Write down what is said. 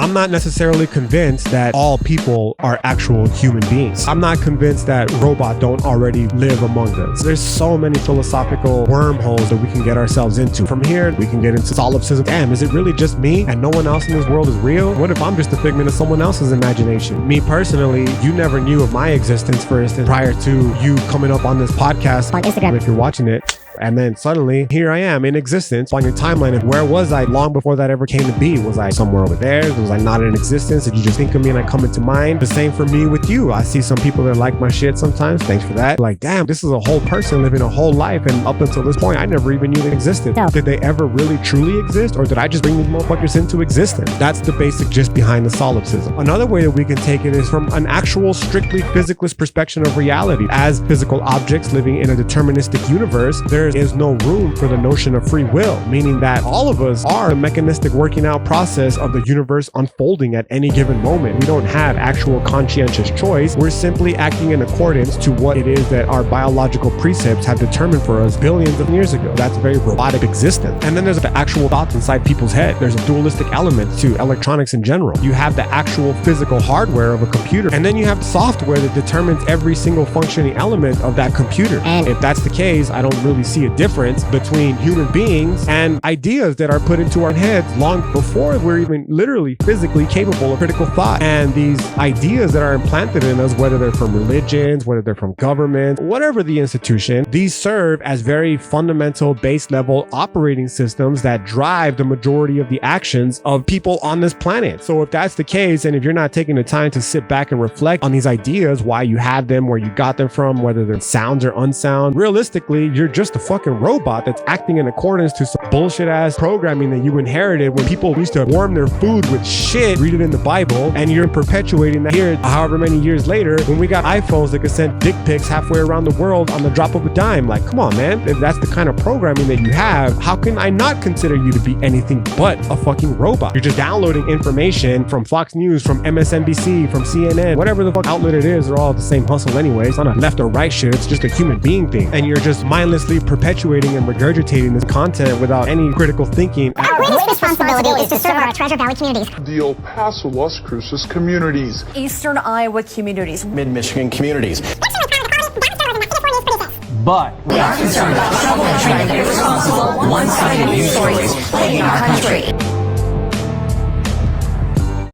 I'm not necessarily convinced that all people are actual human beings. I'm not convinced that robots don't already live among us. There's so many philosophical wormholes that we can get ourselves into. From here, we can get into solipsism. Damn, is it really just me and no one else in this world is real? What if I'm just a figment of someone else's imagination? Me personally, you never knew of my existence, for instance, prior to you coming up on this podcast on Instagram. If you're watching it. And then suddenly, here I am in existence on your timeline. And where was I long before that ever came to be? Was I somewhere over there? Was I not in existence? Did you just think of me and I come into mind? The same for me with you. I see some people that like my shit sometimes. Thanks for that. Like, damn, this is a whole person living a whole life. And up until this point, I never even knew they existed. No. Did they ever really truly exist? Or did I just bring these motherfuckers into existence? That's the basic gist behind the solipsism. Another way that we can take it is from an actual strictly physicalist perspective of reality. As physical objects living in a deterministic universe, there is no room for the notion of free will, meaning that all of us are a mechanistic working out process of the universe unfolding at any given moment. We don't have actual conscientious choice. We're simply acting in accordance to what it is that our biological precepts have determined for us billions of years ago. That's very robotic existence. And then there's the actual thoughts inside people's head. There's a dualistic element to electronics in general. You have the actual physical hardware of a computer, and then you have the software that determines every single functioning element of that computer. And if that's the case, I don't really see a difference between human beings and ideas that are put into our heads long before we're even literally physically capable of critical thought. And these ideas that are implanted in us, whether they're from religions, whether they're from government, whatever the institution, these serve as very fundamental base level operating systems that drive the majority of the actions of people on this planet. So if that's the case, and if you're not taking the time to sit back and reflect on these ideas, why you have them, where you got them from, whether they're sounds or unsound, realistically, you're just a fucking robot that's acting in accordance to some bullshit ass programming that you inherited when people used to warm their food with shit, read it in the Bible, and you're perpetuating that here however many years later when we got iPhones that could send dick pics halfway around the world on the drop of a dime. Like, come on, man. If that's the kind of programming that you have, how can I not consider you to be anything but a fucking robot? You're just downloading information from Fox News, from MSNBC, from CNN, whatever the fuck outlet it is. They're all the same hustle anyway. It's not a left or right shit. It's just a human being thing. And you're just mindlessly perpetuating and regurgitating this content without any critical thinking. Our greatest responsibility is to serve our Treasure Valley communities, the El Paso, Las Cruces communities, Eastern Iowa communities, Mid-Michigan communities. But we are concerned about troubling trying to be responsible, one-sided news stories plaguing our country.